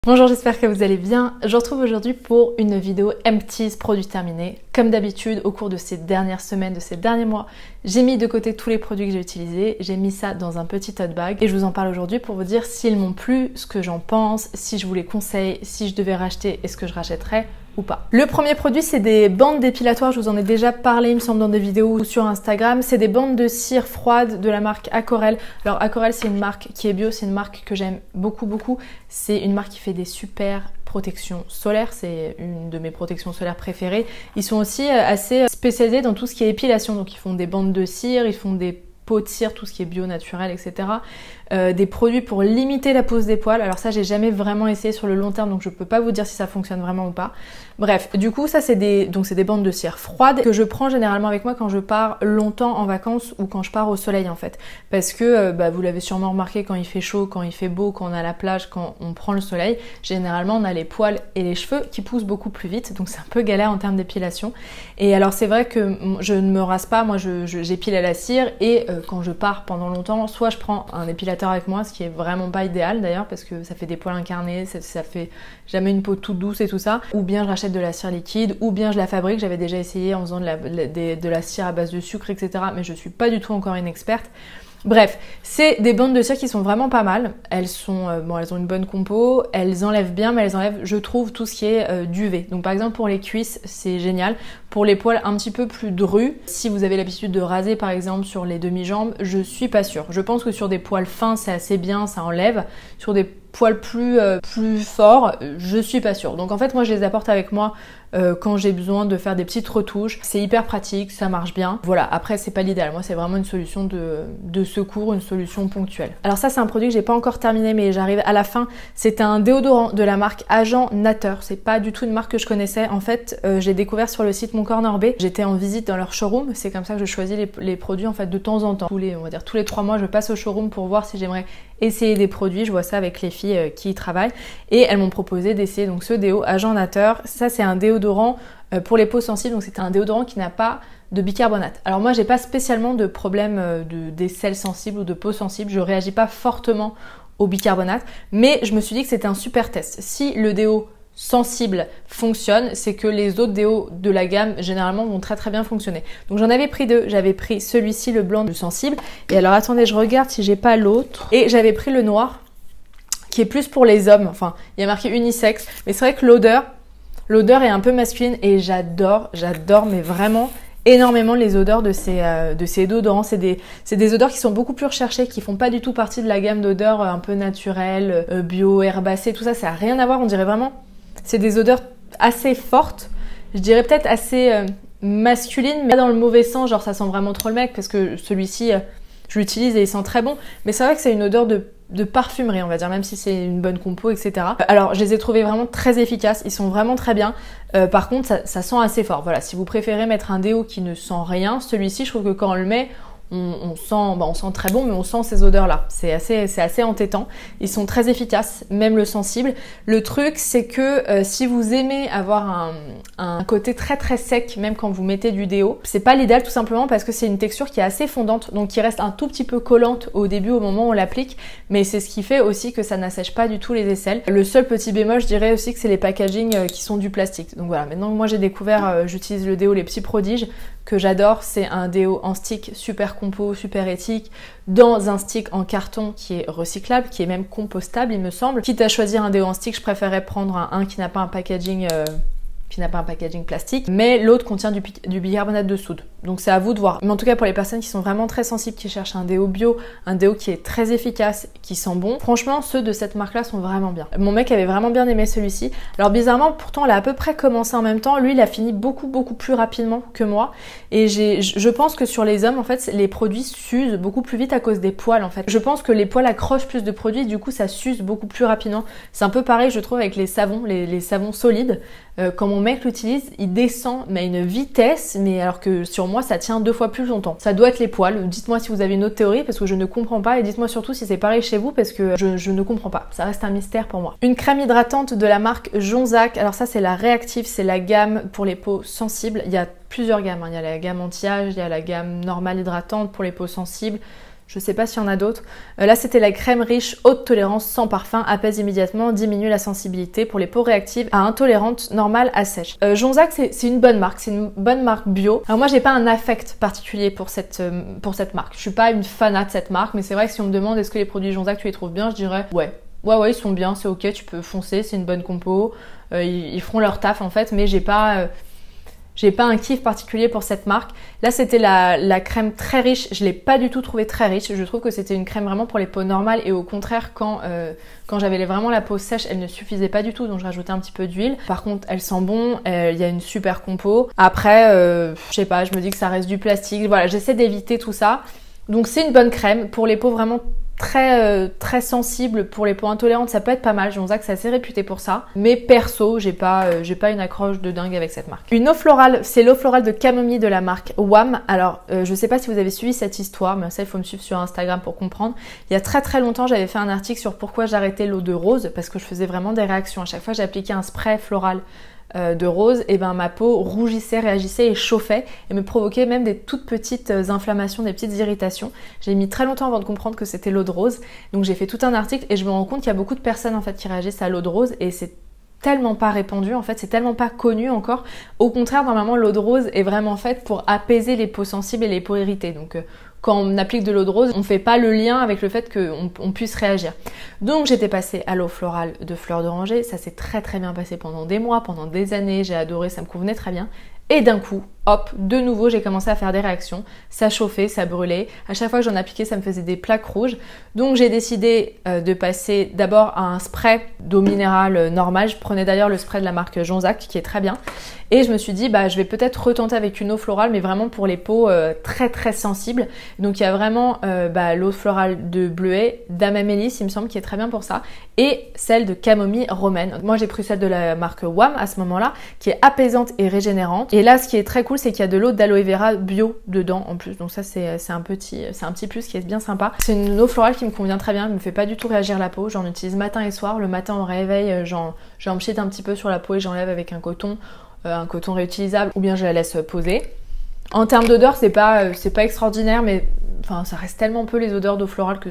Bonjour, j'espère que vous allez bien. Je vous retrouve aujourd'hui pour une vidéo Empties produits terminés. Comme d'habitude, au cours de ces dernières semaines, de ces derniers mois, j'ai mis de côté tous les produits que j'ai utilisés. J'ai mis ça dans un petit tote bag et je vous en parle aujourd'hui pour vous dire s'ils m'ont plu, ce que j'en pense, si je vous les conseille, si je devais racheter, est-ce que je rachèterais ou pas. Le premier produit, c'est des bandes dépilatoires. Je vous en ai déjà parlé, il me semble, dans des vidéos ou sur Instagram. C'est des bandes de cire froide de la marque Acorel. Alors Acorel, c'est une marque qui est bio, c'est une marque que j'aime beaucoup. C'est une marque qui fait des super protections solaires, c'est une de mes protections solaires préférées. Ils sont aussi assez spécialisés dans tout ce qui est épilation, donc ils font des bandes de cire, ils font des pots de cire, tout ce qui est bio, naturel, etc. Des produits pour limiter la pose des poils. Alors ça, j'ai jamais vraiment essayé sur le long terme, donc je peux pas vous dire si ça fonctionne vraiment ou pas. Bref, du coup, ça c'est des bandes de cire froides que je prends généralement avec moi quand je pars longtemps en vacances ou quand je pars au soleil en fait. Parce que vous l'avez sûrement remarqué, quand il fait chaud, quand il fait beau, quand on est à la plage, quand on prend le soleil, généralement on a les poils et les cheveux qui poussent beaucoup plus vite, donc c'est un peu galère en termes d'épilation. Et alors c'est vrai que je ne me rase pas, moi j'épile à la cire et quand je pars pendant longtemps, soit je prends un épilateur avec moi, ce qui est vraiment pas idéal d'ailleurs parce que ça fait des poils incarnés, ça fait jamais une peau toute douce et tout ça, ou bien je rachète de la cire liquide, ou bien je la fabrique. J'avais déjà essayé en faisant de la cire à base de sucre, etc. mais je suis pas du tout encore une experte. Bref, c'est des bandes de cire qui sont vraiment pas mal. Elles ont une bonne compo, elles enlèvent bien, mais elles enlèvent, je trouve, tout ce qui est duvet. Donc par exemple pour les cuisses, c'est génial. Pour les poils un petit peu plus drus, si vous avez l'habitude de raser par exemple sur les demi-jambes, je suis pas sûre. Je pense que sur des poils fins, c'est assez bien, ça enlève. Sur des poils plus forts, je suis pas sûre. Donc en fait, moi je les apporte avec moi quand j'ai besoin de faire des petites retouches. C'est hyper pratique, ça marche bien. Voilà, après c'est pas l'idéal. Moi c'est vraiment une solution de secours, une solution ponctuelle. Alors ça c'est un produit que j'ai pas encore terminé mais j'arrive à la fin. C'est un déodorant de la marque Agent Nateur. C'est pas du tout une marque que je connaissais. En fait, j'ai découvert sur le site Mon Corps Norbé. J'étais en visite dans leur showroom. C'est comme ça que je choisis les produits en fait de temps en temps. Tous les 3 mois, je passe au showroom pour voir si j'aimerais essayer des produits. Je vois ça avec les filles qui y travaillent et elles m'ont proposé d'essayer donc ce déo Agent Nateur. Ça c'est un déodorant pour les peaux sensibles, donc c'est un déodorant qui n'a pas de bicarbonate. Alors moi j'ai pas spécialement de problème des selles sensibles ou de peau sensible, je réagis pas fortement au bicarbonate, mais je me suis dit que c'était un super test. Si le déo sensible fonctionne, c'est que les autres déos de la gamme généralement vont très bien fonctionner. Donc j'en avais pris 2, j'avais pris celui-ci, le blanc, le sensible, et alors attendez, je regarde si j'ai pas l'autre, et j'avais pris le noir qui est plus pour les hommes, enfin il y a marqué unisexe, mais c'est vrai que l'odeur est un peu masculine et j'adore mais vraiment énormément les odeurs de ces déodorants. C'est des odeurs qui sont beaucoup plus recherchées, qui font pas du tout partie de la gamme d'odeurs un peu naturelles, bio, herbacées, tout ça, ça a rien à voir, on dirait vraiment, c'est des odeurs assez fortes, je dirais peut-être assez masculines, mais pas dans le mauvais sens, genre ça sent vraiment trop le mec, parce que celui-ci, je l'utilise et il sent très bon, mais c'est vrai que c'est une odeur de parfumerie, on va dire, même si c'est une bonne compo, etc. Alors, je les ai trouvés vraiment très efficaces, ils sont vraiment très bien. Par contre, ça sent assez fort. Voilà, si vous préférez mettre un déo qui ne sent rien, celui-ci, je trouve que quand on le met, on sent très bon, mais on sent ces odeurs-là. C'est assez entêtant. Ils sont très efficaces, même le sensible. Le truc, c'est que si vous aimez avoir un côté très sec, même quand vous mettez du déo, c'est pas l'idéal tout simplement parce que c'est une texture qui est assez fondante, donc qui reste un tout petit peu collante au début, au moment où on l'applique, mais c'est ce qui fait aussi que ça n'assèche pas du tout les aisselles. Le seul petit bémol, je dirais aussi que c'est les packaging qui sont du plastique. Donc voilà, maintenant que moi j'ai découvert, j'utilise le déo Les Petits Prodiges, que j'adore, c'est un déo en stick super compo, super éthique, dans un stick en carton qui est recyclable, qui est même compostable il me semble. Quitte à choisir un déo en stick, je préférerais prendre un qui n'a pas un packaging plastique, mais l'autre contient du bicarbonate de soude. Donc c'est à vous de voir. Mais en tout cas pour les personnes qui sont vraiment très sensibles, qui cherchent un déo bio, un déo qui est très efficace, qui sent bon, franchement ceux de cette marque là sont vraiment bien. Mon mec avait vraiment bien aimé celui-ci. Alors bizarrement pourtant on l'a à peu près commencé en même temps, lui il a fini beaucoup plus rapidement que moi et je pense que sur les hommes en fait les produits s'usent beaucoup plus vite à cause des poils en fait. Je pense que les poils accrochent plus de produits, du coup ça s'use beaucoup plus rapidement. C'est un peu pareil je trouve avec les savons, les savons solides. Quand mon mec l'utilise, il descend mais à une vitesse, mais alors que sur moi ça tient 2 fois plus longtemps. Ça doit être les poils. Dites-moi si vous avez une autre théorie parce que je ne comprends pas et dites-moi surtout si c'est pareil chez vous parce que je ne comprends pas. Ça reste un mystère pour moi. Une crème hydratante de la marque Jonzac. Alors ça c'est la réactive, c'est la gamme pour les peaux sensibles. Il y a plusieurs gammes, hein. Il y a la gamme anti-âge, il y a la gamme normale hydratante pour les peaux sensibles. Je sais pas s'il y en a d'autres. Là, c'était la crème riche haute tolérance sans parfum, apaise immédiatement, diminue la sensibilité pour les peaux réactives à intolérantes, normales à sèche. Jonzac, c'est une bonne marque, c'est une bonne marque bio. Alors moi, j'ai pas un affect particulier pour cette marque. Je suis pas une fanat de cette marque, mais c'est vrai que si on me demande est-ce que les produits Jonzac, tu les trouves bien, je dirais ouais. Ouais, ils sont bien, c'est ok, tu peux foncer, c'est une bonne compo. Ils feront leur taf en fait, mais j'ai pas un kiff particulier pour cette marque. Là, c'était la crème très riche. Je l'ai pas du tout trouvée très riche. Je trouve que c'était une crème vraiment pour les peaux normales et au contraire, quand j'avais vraiment la peau sèche, elle ne suffisait pas du tout. Donc, je rajoutais un petit peu d'huile. Par contre, elle sent bon. Il y a une super compo. Après, je sais pas, je me dis que ça reste du plastique. Voilà, j'essaie d'éviter tout ça. Donc, c'est une bonne crème pour les peaux vraiment très sensible. Pour les peaux intolérantes, ça peut être pas mal. Jonzac, c'est assez réputé pour ça. Mais perso, j'ai pas une accroche de dingue avec cette marque. Une eau florale, c'est l'eau florale de camomille de la marque WAM. Alors, je sais pas si vous avez suivi cette histoire, mais ça, il faut me suivre sur Instagram pour comprendre. Il y a très longtemps, j'avais fait un article sur pourquoi j'arrêtais l'eau de rose, parce que je faisais vraiment des réactions. À chaque fois que j'appliquais un spray floral de rose, et ben ma peau rougissait, réagissait et chauffait et me provoquait même des toutes petites inflammations, des petites irritations. J'ai mis très longtemps avant de comprendre que c'était l'eau de rose, donc j'ai fait tout un article et je me rends compte qu'il y a beaucoup de personnes en fait qui réagissent à l'eau de rose et c'est tellement pas répandu en fait, c'est tellement pas connu encore. Au contraire, normalement l'eau de rose est vraiment faite pour apaiser les peaux sensibles et les peaux irritées. Donc quand on applique de l'eau de rose, on fait pas le lien avec le fait qu'on puisse réagir. Donc j'étais passée à l'eau florale de fleur d'oranger, ça s'est très bien passé pendant des mois, pendant des années, j'ai adoré, ça me convenait très bien. Et d'un coup, hop, de nouveau, j'ai commencé à faire des réactions. Ça chauffait, ça brûlait. À chaque fois que j'en appliquais, ça me faisait des plaques rouges. Donc j'ai décidé de passer d'abord à un spray d'eau minérale normale. Je prenais d'ailleurs le spray de la marque Jonzac qui est très bien. Et je me suis dit, je vais peut-être retenter avec une eau florale, mais vraiment pour les peaux très sensibles. Donc il y a vraiment l'eau florale de bleuet, d'amamélis, il me semble, qui est très bien pour ça. Et celle de camomille romaine. Moi j'ai pris celle de la marque WAM à ce moment-là, qui est apaisante et régénérante. Et là, ce qui est très cool, c'est qu'il y a de l'eau d'aloe vera bio dedans en plus. Donc ça, c'est un petit plus qui est bien sympa. C'est une eau florale qui me convient très bien, elle me fait pas du tout réagir la peau. J'en utilise matin et soir. Le matin au réveil, j'en pchite un petit peu sur la peau et j'enlève avec un coton réutilisable ou bien je la laisse poser. En termes d'odeur, c'est pas extraordinaire, mais enfin ça reste tellement peu les odeurs d'eau florale que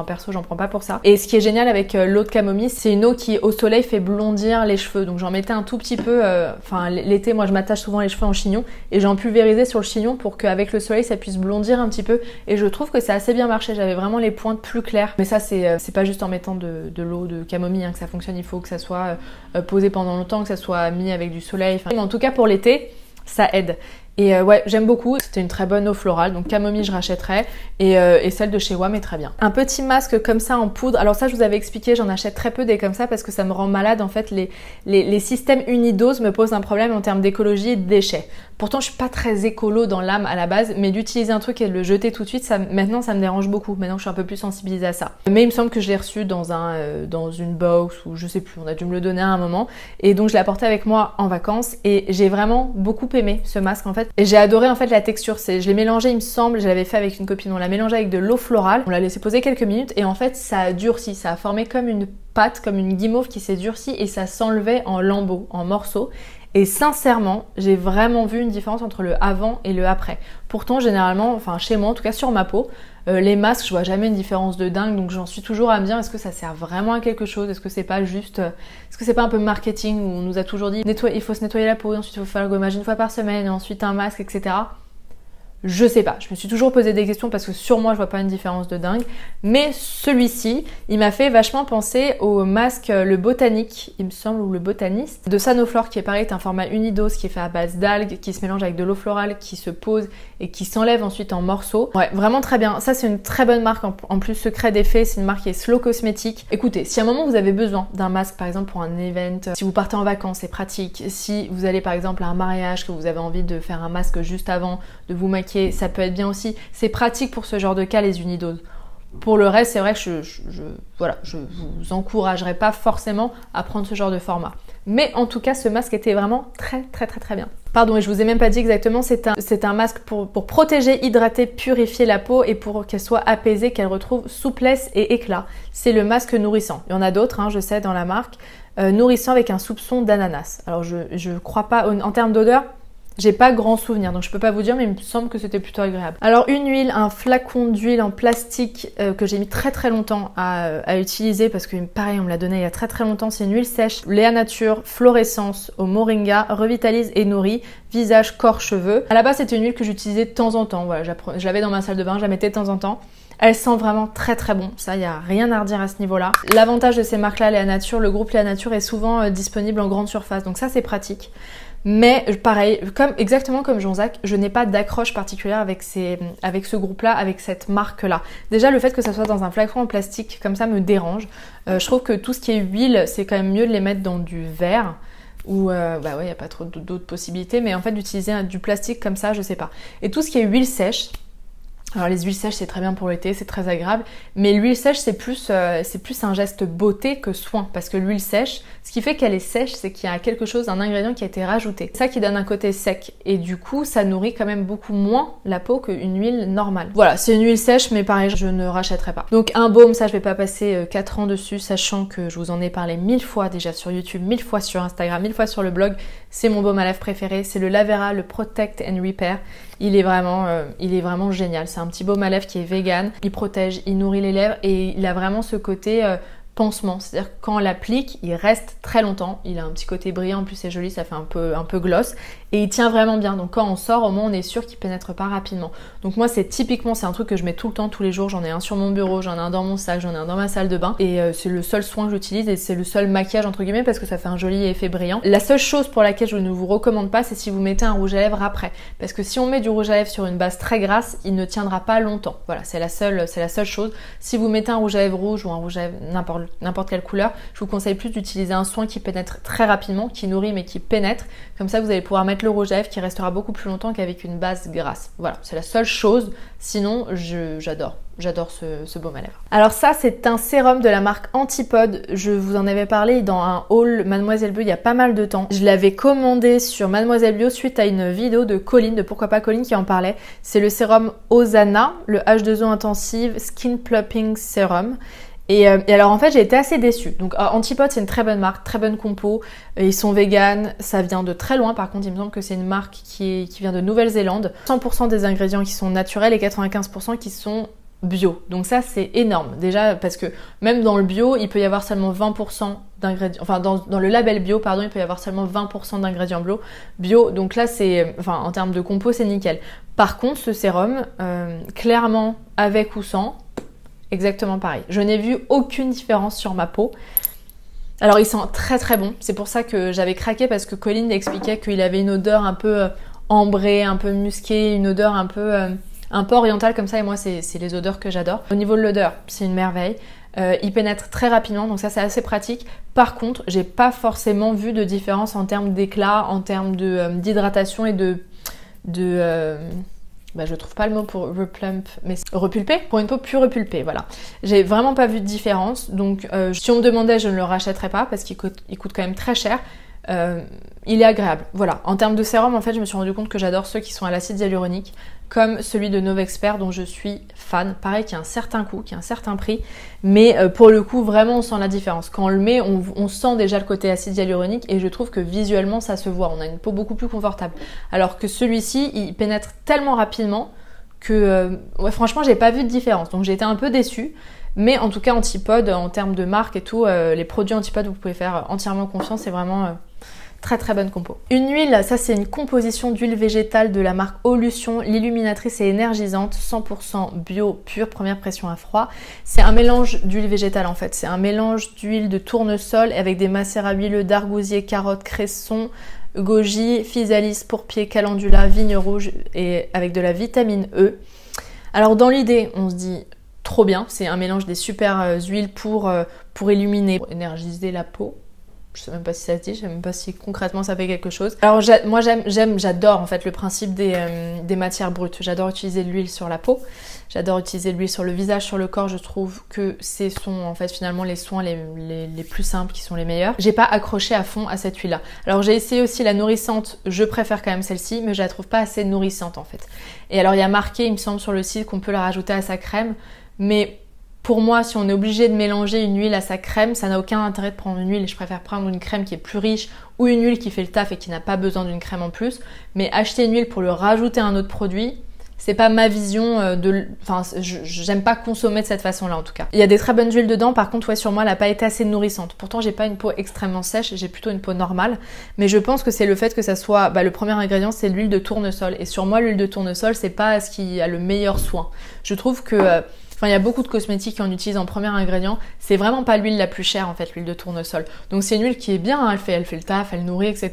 perso, j'en prends pas pour ça. Et ce qui est génial avec l'eau de camomille, c'est une eau qui au soleil fait blondir les cheveux. Donc j'en mettais un tout petit peu, l'été, moi je m'attache souvent les cheveux en chignon et j'en pulvérisais sur le chignon pour qu'avec le soleil ça puisse blondir un petit peu. Et je trouve que ça a assez bien marché, j'avais vraiment les pointes plus claires. Mais ça c'est pas juste en mettant de l'eau de camomille que ça fonctionne, il faut que ça soit posé pendant longtemps, que ça soit mis avec du soleil. Mais en tout cas pour l'été, ça aide. Et ouais, j'aime beaucoup. C'était une très bonne eau florale, donc camomille je rachèterais et celle de chez WAM est très bien. Un petit masque comme ça en poudre. Alors ça je vous avais expliqué, j'en achète très peu des comme ça parce que ça me rend malade en fait. Les systèmes unidoses me posent un problème en termes d'écologie et de déchets. Pourtant je suis pas très écolo dans l'âme à la base, mais d'utiliser un truc et de le jeter tout de suite, maintenant ça me dérange beaucoup. Maintenant je suis un peu plus sensibilisée à ça. Mais il me semble que je l'ai reçu dans une box ou je sais plus, on a dû me le donner à un moment. Et donc je l'ai apporté avec moi en vacances et j'ai vraiment beaucoup aimé ce masque en fait. Et j'ai adoré en fait la texture, je l'ai mélangé il me semble, je l'avais fait avec une copine, on l'a mélangé avec de l'eau florale, on l'a laissé poser quelques minutes et en fait ça a durci, ça a formé comme une pâte, comme une guimauve qui s'est durcie et ça s'enlevait en lambeaux, en morceaux. Et sincèrement, j'ai vraiment vu une différence entre le avant et le après. Pourtant, généralement, chez moi, en tout cas sur ma peau, les masques, je vois jamais une différence de dingue. Donc j'en suis toujours à me dire, est-ce que ça sert vraiment à quelque chose? Est-ce que c'est pas juste, est-ce que c'est pas un peu marketing où on nous a toujours dit, il faut se nettoyer la peau, ensuite il faut faire le gommage une fois par semaine, et ensuite un masque, etc. Je sais pas, je me suis toujours posé des questions parce que sur moi je vois pas une différence de dingue, mais celui-ci, il m'a fait vachement penser au masque le botanique, il me semble, ou le botaniste, de Sanoflore qui est pareil, est un format unidose qui est fait à base d'algues, qui se mélange avec de l'eau florale, qui se pose et qui s'enlève ensuite en morceaux. Ouais, vraiment très bien, ça c'est une très bonne marque, en plus secret d'effet, c'est une marque qui est Slow Cosmétique. Écoutez, si à un moment vous avez besoin d'un masque par exemple pour un event, si vous partez en vacances c'est pratique, si vous allez par exemple à un mariage, que vous avez envie de faire un masque juste avant, de vous maquiller, ça peut être bien aussi. C'est pratique pour ce genre de cas, les unidoses. Pour le reste, c'est vrai que je vous encouragerais pas forcément à prendre ce genre de format. Mais en tout cas, ce masque était vraiment très bien. Pardon, et je vous ai même pas dit exactement, c'est un masque pour protéger, hydrater, purifier la peau et pour qu'elle soit apaisée, qu'elle retrouve souplesse et éclat. C'est le masque nourrissant. Il y en a d'autres, je sais, dans la marque. Nourrissant avec un soupçon d'ananas. Alors je crois pas, en termes d'odeur, J'ai pas grand souvenir, donc je peux pas vous dire, mais il me semble que c'était plutôt agréable. Alors une huile, un flacon d'huile en plastique que j'ai mis très longtemps à utiliser parce que pareil, on me l'a donné il y a très longtemps. C'est une huile sèche, Léa Nature, Florescence au moringa, revitalise et nourrit, visage, corps, cheveux. À la base, c'était une huile que j'utilisais de temps en temps. Voilà, je l'avais dans ma salle de bain, je la mettais de temps en temps. Elle sent vraiment très bon, ça y a rien à redire à ce niveau-là. L'avantage de ces marques-là, Léa Nature, le groupe Léa Nature est souvent disponible en grande surface, donc ça c'est pratique. Mais pareil, exactement comme Jonzac, je n'ai pas d'accroche particulière avec ce groupe-là, avec cette marque-là. Déjà, le fait que ça soit dans un flacon en plastique comme ça me dérange. Je trouve que tout ce qui est huile, c'est quand même mieux de les mettre dans du verre. Ou bah ouais, il n'y a pas trop d'autres possibilités, mais en fait d'utiliser du plastique comme ça, je sais pas. Et tout ce qui est huile sèche, alors les huiles sèches c'est très bien pour l'été, c'est très agréable, mais l'huile sèche c'est plus un geste beauté que soin, parce que l'huile sèche, ce qui fait qu'elle est sèche, c'est qu'il y a quelque chose, un ingrédient qui a été rajouté. C'est ça qui donne un côté sec, et du coup ça nourrit quand même beaucoup moins la peau qu'une huile normale. Voilà, c'est une huile sèche, mais pareil, je ne rachèterai pas. Donc un baume, ça je vais pas passer 4 ans dessus, sachant que je vous en ai parlé 1000 fois déjà sur YouTube, 1000 fois sur Instagram, 1000 fois sur le blog. C'est mon baume à lèvres préféré, c'est le Lavera, le Protect and Repair. Il est vraiment génial. C'est un petit baume à lèvres qui est vegan, il protège, il nourrit les lèvres et il a vraiment ce côté pansement. C'est-à-dire que quand on l'applique, il reste très longtemps. Il a un petit côté brillant, en plus c'est joli, ça fait un peu gloss. Et il tient vraiment bien. Donc quand on sort, au moins on est sûr qu'il pénètre pas rapidement. Donc moi c'est un truc que je mets tout le temps, tous les jours. J'en ai un sur mon bureau, j'en ai un dans mon sac, j'en ai un dans ma salle de bain. Et c'est le seul soin que j'utilise et c'est le seul maquillage entre guillemets parce que ça fait un joli effet brillant. La seule chose pour laquelle je ne vous recommande pas, c'est si vous mettez un rouge à lèvres après. Parce que si on met du rouge à lèvres sur une base très grasse, il ne tiendra pas longtemps. Voilà, c'est la seule chose. Si vous mettez un rouge à lèvres rouge ou un rouge à lèvres n'importe quelle couleur, je vous conseille plus d'utiliser un soin qui pénètre très rapidement, qui nourrit mais qui pénètre. Comme ça vous allez pouvoir mettre le rouge à lèvres qui restera beaucoup plus longtemps qu'avec une base grasse. Voilà, c'est la seule chose. Sinon, j'adore ce baume à lèvres. Alors ça, c'est un sérum de la marque Antipode. Je vous en avais parlé dans un haul Mademoiselle Bio il y a pas mal de temps. Je l'avais commandé sur Mademoiselle Bio suite à une vidéo de Colline, de Pourquoi pas Colline, qui en parlait. C'est le sérum Osana, le H2O Intensive Skin Plumping Serum. Et alors en fait j'ai été assez déçue. Donc Antipode c'est une très bonne marque, très bonne compo. Ils sont véganes, ça vient de très loin. Par contre il me semble que c'est une marque qui vient de Nouvelle-Zélande. 100% des ingrédients qui sont naturels et 95% qui sont bio. Donc ça c'est énorme. Déjà parce que même dans le bio il peut y avoir seulement 20% d'ingrédients. Enfin dans le label bio pardon il peut y avoir seulement 20% d'ingrédients bio. Donc là c'est, enfin en termes de compo c'est nickel. Par contre ce sérum clairement avec ou sans, exactement pareil. Je n'ai vu aucune différence sur ma peau. Alors il sent très bon. C'est pour ça que j'avais craqué parce que Colline expliquait qu'il avait une odeur un peu ambrée, un peu musquée, une odeur un peu orientale comme ça. Et moi c'est les odeurs que j'adore. Au niveau de l'odeur, c'est une merveille. Il pénètre très rapidement, donc ça c'est assez pratique. Par contre, j'ai pas forcément vu de différence en termes d'éclat, en termes d'hydratation et je trouve pas le mot pour replump, mais repulper, pour une peau plus repulpée, voilà. J'ai vraiment pas vu de différence, donc si on me demandait, je ne le rachèterais pas parce qu'il coûte quand même très cher. Il est agréable, voilà. En termes de sérum, en fait, je me suis rendu compte que j'adore ceux qui sont à l'acide hyaluronique, comme celui de Novexpert dont je suis fan. Pareil, qui a un certain coût, qui a un certain prix, mais pour le coup, vraiment, on sent la différence. Quand on le met, on sent déjà le côté acide hyaluronique et je trouve que visuellement, ça se voit. On a une peau beaucoup plus confortable. Alors que celui-ci, il pénètre tellement rapidement que, ouais, franchement, j'ai pas vu de différence. Donc j'ai été un peu déçue. Mais en tout cas, Antipode, en termes de marque et tout, les produits Antipode, vous pouvez faire entièrement confiance. C'est vraiment très bonne compo. Une huile, ça c'est une composition d'huile végétale de la marque Olution, l'illuminatrice et énergisante, 100% bio, pure, première pression à froid. C'est un mélange d'huile végétale en fait. C'est un mélange d'huile de tournesol avec des macérats huileux d'argousier, carotte, cresson, goji, physalis, pourpier, calendula, vigne rouge et avec de la vitamine E. Alors dans l'idée, on se dit trop bien, c'est un mélange des super huiles pour illuminer, pour énergiser la peau. Je sais même pas si ça se dit, je sais même pas si concrètement ça fait quelque chose. Alors moi j'adore en fait le principe des matières brutes. J'adore utiliser de l'huile sur la peau, j'adore utiliser de l'huile sur le visage, sur le corps. Je trouve que ce sont en fait finalement les soins les plus simples qui sont les meilleurs. J'ai pas accroché à fond à cette huile là. Alors j'ai essayé aussi la nourrissante, je préfère quand même celle-ci, mais je la trouve pas assez nourrissante en fait. Et alors il y a marqué, il me semble sur le site qu'on peut la rajouter à sa crème, mais Pour moi, si on est obligé de mélanger une huile à sa crème, ça n'a aucun intérêt de prendre une huile. Je préfère prendre une crème qui est plus riche ou une huile qui fait le taf et qui n'a pas besoin d'une crème en plus. Mais acheter une huile pour le rajouter à un autre produit, c'est pas ma vision enfin, j'aime pas consommer de cette façon-là en tout cas. Il y a des très bonnes huiles dedans, par contre, ouais, sur moi, elle a pas été assez nourrissante. Pourtant, j'ai pas une peau extrêmement sèche, j'ai plutôt une peau normale. Mais je pense que c'est le fait que ça soit, le premier ingrédient, c'est l'huile de tournesol. Et sur moi, l'huile de tournesol, c'est pas ce qui a le meilleur soin. Je trouve que, il y a beaucoup de cosmétiques qui en utilisent en premier ingrédient. C'est vraiment pas l'huile la plus chère, en fait, l'huile de tournesol. Donc, c'est une huile qui est bien, hein, elle fait le taf, elle nourrit, etc.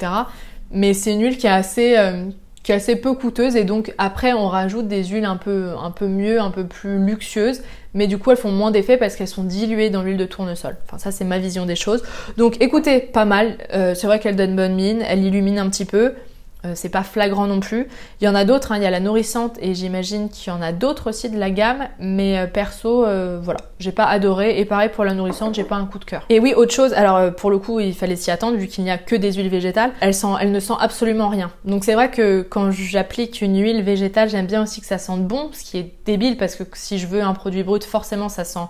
Mais c'est une huile qui est assez peu coûteuse et donc après on rajoute des huiles un peu mieux, un peu plus luxueuses, mais du coup elles font moins d'effet parce qu'elles sont diluées dans l'huile de tournesol. Enfin ça c'est ma vision des choses. Donc écoutez, pas mal, c'est vrai qu'elle donne bonne mine, elle illumine un petit peu. C'est pas flagrant non plus. Il y en a d'autres, hein. Il y a la nourrissante et j'imagine qu'il y en a d'autres aussi de la gamme, mais perso, voilà, j'ai pas adoré. Et pareil pour la nourrissante, j'ai pas un coup de cœur. Et oui, autre chose, alors pour le coup, il fallait s'y attendre vu qu'il n'y a que des huiles végétales. Elle ne sent absolument rien. Donc c'est vrai que quand j'applique une huile végétale, j'aime bien aussi que ça sente bon, ce qui est débile parce que si je veux un produit brut, forcément ça sent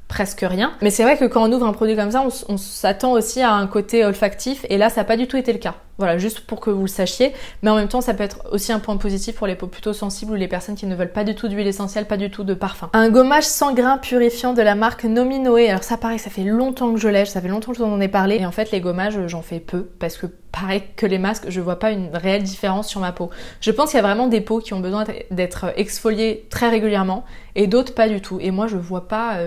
presque rien. Mais c'est vrai que quand on ouvre un produit comme ça, on s'attend aussi à un côté olfactif et là ça n'a pas du tout été le cas. Voilà, juste pour que vous le sachiez, mais en même temps ça peut être aussi un point positif pour les peaux plutôt sensibles ou les personnes qui ne veulent pas du tout d'huile essentielle, pas du tout de parfum. Un gommage sans grains purifiant de la marque Nominoé. Alors ça pareil, ça fait longtemps que je l'ai, ça fait longtemps que je vous en ai parlé et en fait les gommages j'en fais peu parce que pareil que les masques, je vois pas une réelle différence sur ma peau. Je pense qu'il y a vraiment des peaux qui ont besoin d'être exfoliées très régulièrement et d'autres pas du tout. Et moi je vois pas...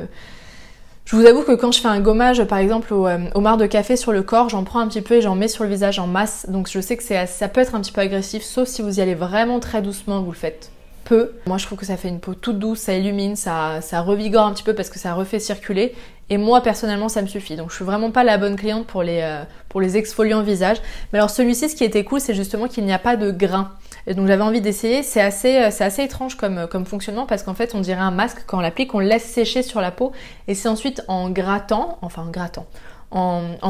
Je vous avoue que quand je fais un gommage, par exemple au marc de café sur le corps, j'en prends un petit peu et j'en mets sur le visage en masse. Donc je sais que ça peut être un petit peu agressif, sauf si vous y allez vraiment très doucement, vous le faites peu. Moi je trouve que ça fait une peau toute douce, ça illumine, ça revigore un petit peu parce que ça refait circuler. Et moi personnellement ça me suffit. Donc je suis vraiment pas la bonne cliente pour les exfoliants visage. Mais alors celui-ci, ce qui était cool, c'est justement qu'il n'y a pas de grains. Et donc j'avais envie d'essayer. C'est assez étrange comme fonctionnement parce qu'en fait on dirait un masque quand on l'applique, on le laisse sécher sur la peau et c'est ensuite en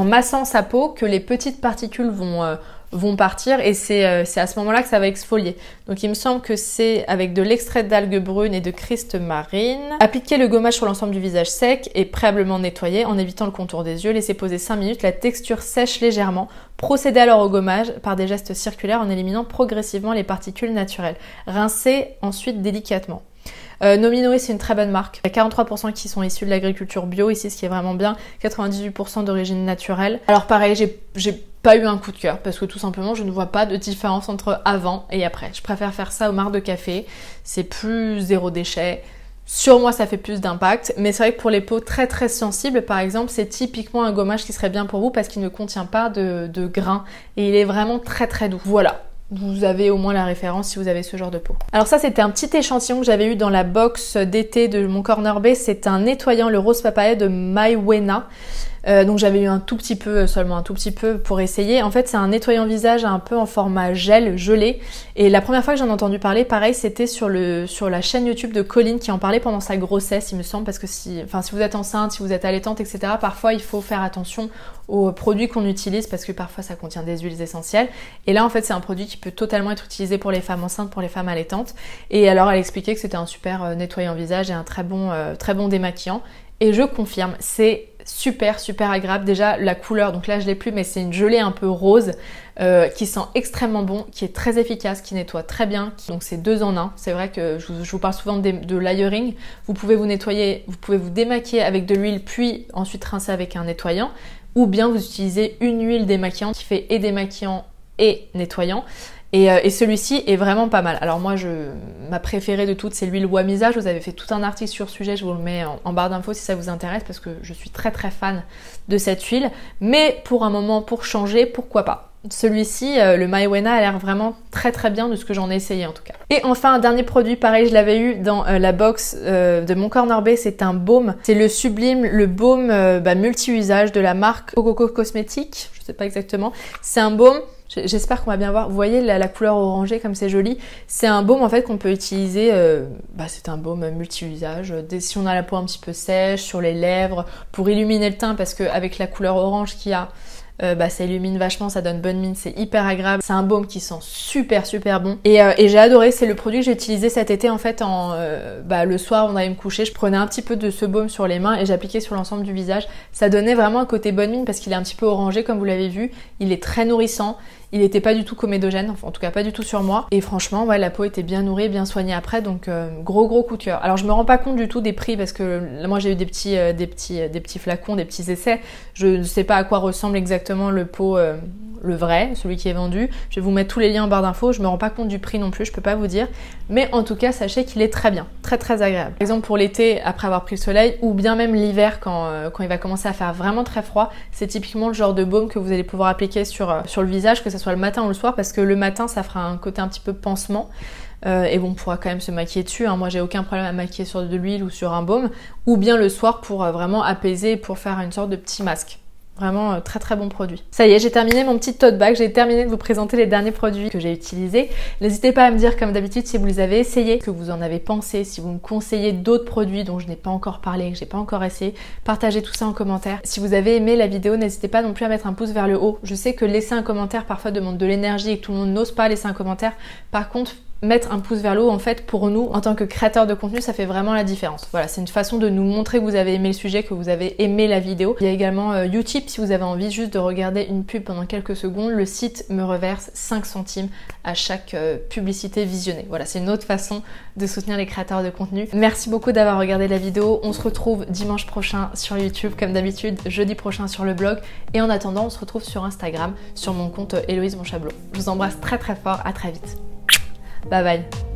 massant sa peau que les petites particules vont partir et c'est à ce moment-là que ça va exfolier. Donc il me semble que c'est avec de l'extrait d'algues brunes et de criste marine. Appliquez le gommage sur l'ensemble du visage sec et préalablement nettoyé en évitant le contour des yeux. Laissez poser 5 minutes, la texture sèche légèrement. Procédez alors au gommage par des gestes circulaires en éliminant progressivement les particules naturelles. Rincez ensuite délicatement. Nominoé, c'est une très bonne marque. Il y a 43% qui sont issus de l'agriculture bio ici, ce qui est vraiment bien. 98% d'origine naturelle. Alors pareil, j'ai pas eu un coup de cœur parce que tout simplement je ne vois pas de différence entre avant et après. Je préfère faire ça au marc de café. C'est plus zéro déchet. Sur moi, ça fait plus d'impact, mais c'est vrai que pour les peaux très très sensibles, par exemple, c'est typiquement un gommage qui serait bien pour vous parce qu'il ne contient pas de grains et il est vraiment très très doux. Voilà. Vous avez au moins la référence si vous avez ce genre de peau. Alors ça, c'était un petit échantillon que j'avais eu dans la box d'été de mon Corner B. C'est un nettoyant, le rose papaya de Maiwena. Donc j'avais eu un tout petit peu, seulement un tout petit peu pour essayer. En fait, c'est un nettoyant visage un peu en format gel, gelé. Et la première fois que j'en ai entendu parler, pareil, c'était sur la chaîne YouTube de Colline qui en parlait pendant sa grossesse, il me semble, parce que si vous êtes enceinte, si vous êtes allaitante, etc., parfois il faut faire attention aux produits qu'on utilise parce que parfois ça contient des huiles essentielles. Et là, en fait, c'est un produit qui peut totalement être utilisé pour les femmes enceintes, pour les femmes allaitantes. Et alors, elle expliquait que c'était un super nettoyant visage et un très bon démaquillant. Et je confirme, c'est super agréable. Déjà la couleur, donc là je l'ai plus, mais c'est une gelée un peu rose qui sent extrêmement bon, qui est très efficace, qui nettoie très bien. Donc c'est 2 en 1. C'est vrai que je vous parle souvent de layering. Vous pouvez vous nettoyer, vous pouvez vous démaquiller avec de l'huile puis ensuite rincer avec un nettoyant, ou bien vous utilisez une huile démaquillante qui fait et démaquillant et nettoyant. Et celui-ci est vraiment pas mal. Alors moi, ma préférée de toutes, c'est l'huile Wamisa. Je vous avais fait tout un article sur ce sujet, je vous le mets en barre d'infos si ça vous intéresse parce que je suis très fan de cette huile. Mais pour un moment, pour changer, pourquoi pas. Celui-ci, le Maiwena, a l'air vraiment très bien de ce que j'en ai essayé en tout cas. Et enfin, un dernier produit, pareil, je l'avais eu dans la box de mon Corner B, c'est un baume. C'est le Sublime, le baume multi-usage de la marque Coco Cosmétiques, je sais pas exactement. C'est un baume... J'espère qu'on va bien voir. Vous voyez la couleur orangée comme c'est joli. C'est un baume en fait qu'on peut utiliser. C'est un baume multi-usage. Si on a la peau un petit peu sèche, sur les lèvres, pour illuminer le teint, parce qu'avec la couleur orange qu'il y a, ça illumine vachement, ça donne bonne mine, c'est hyper agréable. C'est un baume qui sent super bon. Et j'ai adoré, c'est le produit que j'ai utilisé cet été en fait le soir on allait me coucher, je prenais un petit peu de ce baume sur les mains et j'appliquais sur l'ensemble du visage. Ça donnait vraiment un côté bonne mine parce qu'il est un petit peu orangé comme vous l'avez vu. Il est très nourrissant. Il n'était pas du tout comédogène, enfin en tout cas pas du tout sur moi. Et franchement, ouais, la peau était bien nourrie, bien soignée après, donc gros coup de cœur. Alors je me rends pas compte du tout des prix parce que là, moi j'ai eu des petits flacons, des petits essais. Je ne sais pas à quoi ressemble exactement le pot, le vrai, celui qui est vendu. Je vais vous mettre tous les liens en barre d'infos. Je me rends pas compte du prix non plus, je peux pas vous dire. Mais en tout cas, sachez qu'il est très bien, très agréable. Par exemple pour l'été, après avoir pris le soleil, ou bien même l'hiver quand il va commencer à faire vraiment très froid, c'est typiquement le genre de baume que vous allez pouvoir appliquer sur le visage, que ce soit le matin ou le soir, parce que le matin ça fera un côté un petit peu pansement. Et bon, on pourra quand même se maquiller dessus, hein. Moi j'ai aucun problème à maquiller sur de l'huile ou sur un baume, ou bien le soir pour vraiment apaiser, pour faire une sorte de petit masque. Vraiment très bon produit. Ça y est, j'ai terminé mon petit tote bag, j'ai terminé de vous présenter les derniers produits que j'ai utilisés. N'hésitez pas à me dire comme d'habitude si vous les avez essayés, que vous en avez pensé, si vous me conseillez d'autres produits dont je n'ai pas encore parlé, que j'ai pas encore essayé. Partagez tout ça en commentaire. Si vous avez aimé la vidéo, n'hésitez pas non plus à mettre un pouce vers le haut. Je sais que laisser un commentaire parfois demande de l'énergie et que tout le monde n'ose pas laisser un commentaire. Par contre, mettre un pouce vers le haut, en fait, pour nous, en tant que créateurs de contenu, ça fait vraiment la différence. Voilà, c'est une façon de nous montrer que vous avez aimé le sujet, que vous avez aimé la vidéo. Il y a également Utip, si vous avez envie juste de regarder une pub pendant quelques secondes, le site me reverse 5 centimes à chaque publicité visionnée. Voilà, c'est une autre façon de soutenir les créateurs de contenu. Merci beaucoup d'avoir regardé la vidéo. On se retrouve dimanche prochain sur YouTube, comme d'habitude, jeudi prochain sur le blog. Et en attendant, on se retrouve sur Instagram, sur mon compte Héloïse Monchablo. Je vous embrasse très fort, à très vite. Bye bye.